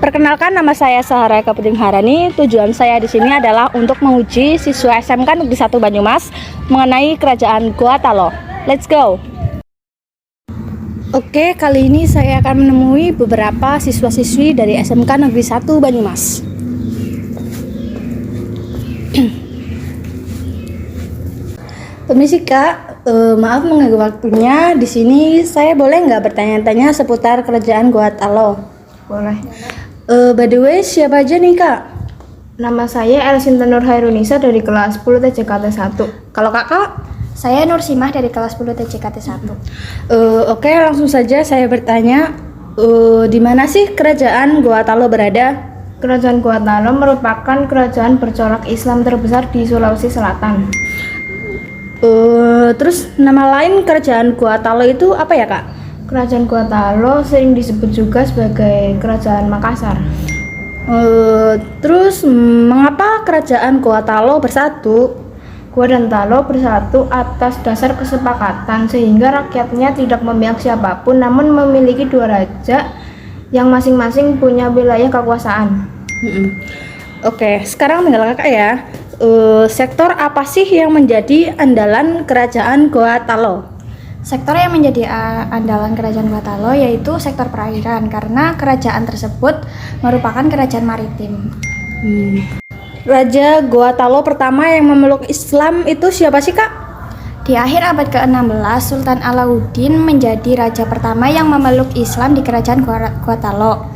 Perkenalkan, nama saya Sahara Keputing Harani. Tujuan saya di sini adalah untuk menguji siswa SMK Negeri 1 Banyumas mengenai Kerajaan Goa Talo. Let's go. Oke, kali ini saya akan menemui beberapa siswa-siswi dari SMK Negeri 1 Banyumas. Permisi Kak, maaf mengganggu waktunya. Di sini saya boleh nggak bertanya-tanya seputar Kerajaan Goa Talo? Boleh. By the way, siapa aja nih Kak? Nama saya Elsinta Nur Hairunisa dari kelas 10 TJKT 1. Kalau Kakak? Saya Nur Simah dari kelas 10 TJKT 1. Oke, langsung saja saya bertanya, di mana sih Kerajaan Goa Talo berada? Kerajaan Goa Talo merupakan kerajaan bercorak Islam terbesar di Sulawesi Selatan. Terus nama lain Kerajaan Goa Talo itu apa ya Kak? Kerajaan Goa Talo sering disebut juga sebagai Kerajaan Makassar. Terus mengapa Kerajaan Goa Talo bersatu? Goa dan Talo bersatu atas dasar kesepakatan sehingga rakyatnya tidak memihak siapapun, namun memiliki dua raja yang masing-masing punya wilayah kekuasaan. Oke, sekarang tinggal Kakak ya. Sektor apa sih yang menjadi andalan Kerajaan Goa Talo? Sektor yang menjadi andalan Kerajaan Goa Talo yaitu sektor perairan, karena kerajaan tersebut merupakan kerajaan maritim. Raja Goa Talo pertama yang memeluk Islam itu siapa sih Kak? Di akhir abad ke-16, Sultan Alauddin menjadi raja pertama yang memeluk Islam di Kerajaan Goa Talo.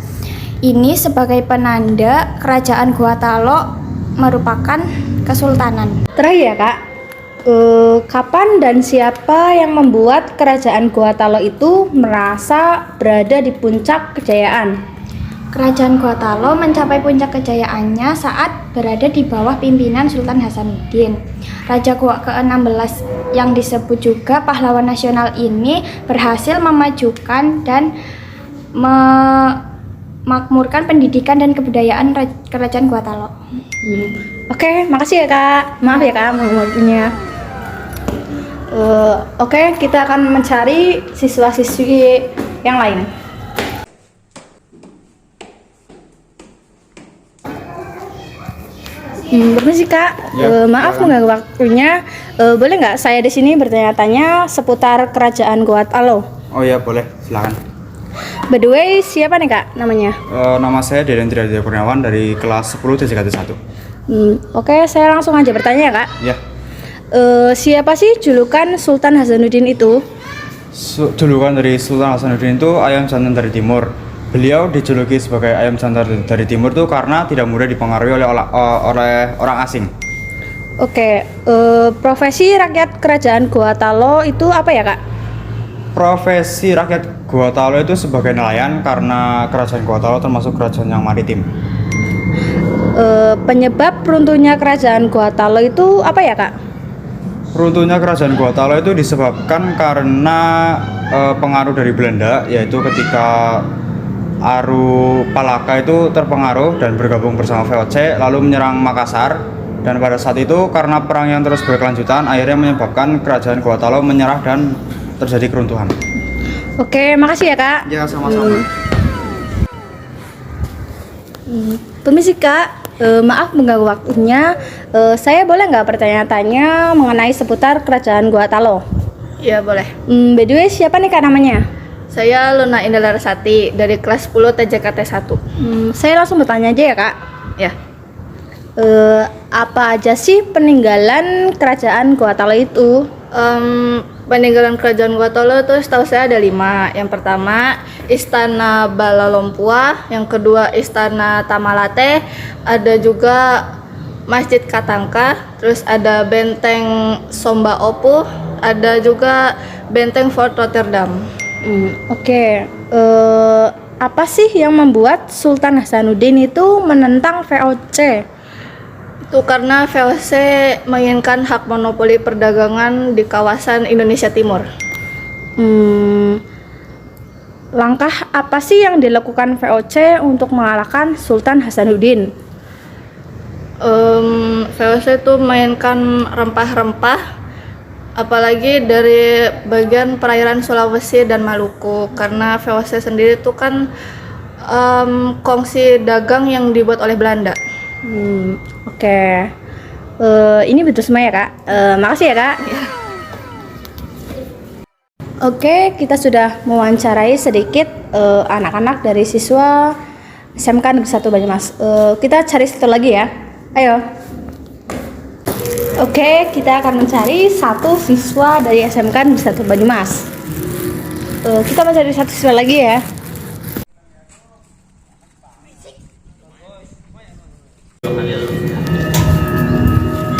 Ini sebagai penanda Kerajaan Goa Talo merupakan kesultanan. Terakhir ya Kak, kapan dan siapa yang membuat Kerajaan Goa Talo itu merasa berada di puncak kejayaan? Kerajaan Goa Talo mencapai puncak kejayaannya saat berada di bawah pimpinan Sultan Hasanuddin. Raja Goa ke-16 yang disebut juga pahlawan nasional ini berhasil memajukan dan memakmurkan pendidikan dan kebudayaan Kerajaan Goa Talo. Oke, makasih ya Kak. Maaf ya Kak waktunya. Oke, kita akan mencari siswa-siswi yang lain. Permisi Kak, Ya, maaf mengganggu waktunya. Boleh nggak saya di sini bertanya-tanya seputar Kerajaan Goa Talo? Oh ya, boleh, silakan. By the way, siapa nih Kak namanya? Nama saya Deden Triaditya Kurniawan dari kelas 10 TJKT 1. Oke, saya langsung aja bertanya ya Kak. Ya, Siapa sih julukan Sultan Hasanuddin itu? julukan dari Sultan Hasanuddin itu Ayam Jantan dari Timur. Beliau dijuluki sebagai Ayam Jantan dari Timur itu karena tidak mudah dipengaruhi oleh orang asing. Oke, profesi rakyat Kerajaan Goa Talo itu apa ya Kak? Profesi rakyat Goa Talo itu sebagai nelayan karena Kerajaan Goa Talo termasuk kerajaan yang maritim. Penyebab runtuhnya Kerajaan Goa Talo itu apa ya Kak? Runtuhnya Kerajaan Goa Talo itu disebabkan karena pengaruh dari Belanda, yaitu ketika Aru Palaka itu terpengaruh dan bergabung bersama VOC lalu menyerang Makassar, dan pada saat itu karena perang yang terus berkelanjutan akhirnya menyebabkan Kerajaan Goa Talo menyerah dan terjadi keruntuhan. Oke, makasih ya Kak. Ya, sama-sama. Permisi Kak, maaf mengganggu waktunya. Saya boleh nggak bertanya-tanya mengenai seputar Kerajaan Goa Talo? Ya, boleh. By the way, siapa nih Kak namanya? Saya Luna Indah Larasati dari kelas 10 TJKT 1. Saya langsung bertanya aja ya Kak. Ya. Apa aja sih peninggalan Kerajaan Goa Talo itu? Peninggalan Kerajaan Goa Talo itu setahu saya ada 5. Yang pertama Istana Balalompua, yang kedua Istana Tamalate, ada juga Masjid Katangka, terus ada Benteng Somba Opu, ada juga Benteng Fort Rotterdam. Oke, apa sih yang membuat Sultan Hasanuddin itu menentang VOC? Itu karena VOC menginginkan hak monopoli perdagangan di kawasan Indonesia Timur. Langkah apa sih yang dilakukan VOC untuk mengalahkan Sultan Hasanuddin? VOC itu mainkan rempah-rempah, apalagi dari bagian perairan Sulawesi dan Maluku, karena VOC sendiri itu kan Kongsi dagang yang dibuat oleh Belanda. Oke. Ini betul semua ya kak. Makasih ya kak. Oke, kita sudah mewawancarai sedikit anak-anak dari siswa SMK Negeri 1 Banyumas. Kita cari satu lagi ya. Ayo. Oke, kita akan mencari satu siswa dari SMK Negeri 1 Banyumas. Kita mencari satu siswa lagi ya.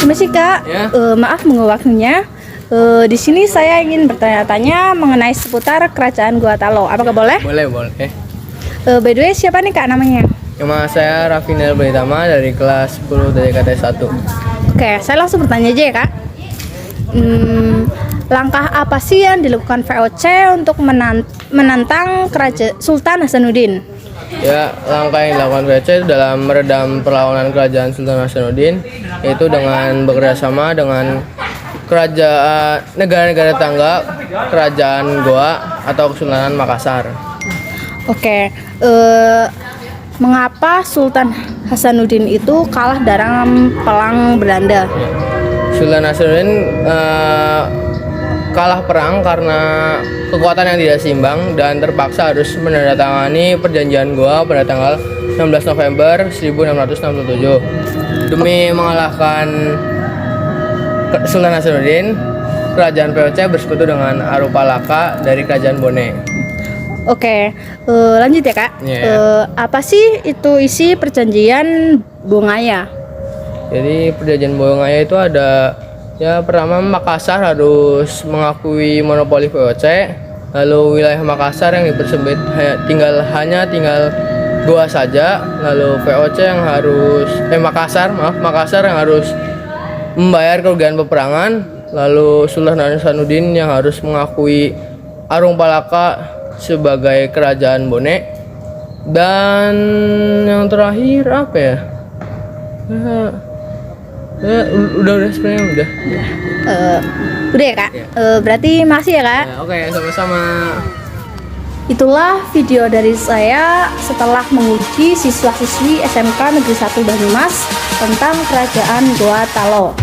Permisi kak, Ya. Maaf mengganggu waktunya. Di sini saya ingin bertanya-tanya mengenai seputar kerajaan Gorontalo. Apakah boleh? Boleh. By the way, siapa nih kak namanya? Nama saya Rafinel Britama dari kelas 10 dari KT 1. Oke, saya langsung bertanya aja ya kak. Langkah apa sih yang dilakukan VOC untuk menantang Sultan Hasanuddin? Ya, langkah yang dilakukan VOC itu dalam meredam perlawanan kerajaan Sultan Hasanuddin, yaitu dengan bekerjasama dengan kerajaan negara-negara tetangga, kerajaan Goa atau Kesultanan Makassar. Oke, mengapa Sultan Hasanuddin itu kalah dalam perang Belanda? Sultan Hasanuddin kalah perang karena kekuatan yang tidak seimbang dan terpaksa harus menandatangani perjanjian Goa pada tanggal 16 November 1667. Demi mengalahkan Sultan Hasanuddin, kerajaan VOC bersekutu dengan Arupalaka dari kerajaan Bone. Oke, lanjut ya kak. Iya. Apa sih itu isi perjanjian Bongaya? Jadi perjanjian Bongaya itu ada, ya pertama Makassar harus mengakui monopoli VOC, lalu wilayah Makassar yang dipersempit hanya tinggal Goa saja, lalu VOC yang harus Makassar yang harus membayar kerugian peperangan, lalu Sultan Hasanuddin yang harus mengakui Arupalaka sebagai kerajaan Bone, dan yang terakhir apa ya? Udah sebenarnya udah. Udah ya kak. Iya. Berarti makasih ya kak. Ya, oke, sama-sama. Itulah video dari saya setelah menguji siswa-siswi SMK Negeri 1 Banyumas tentang kerajaan Gorontalo.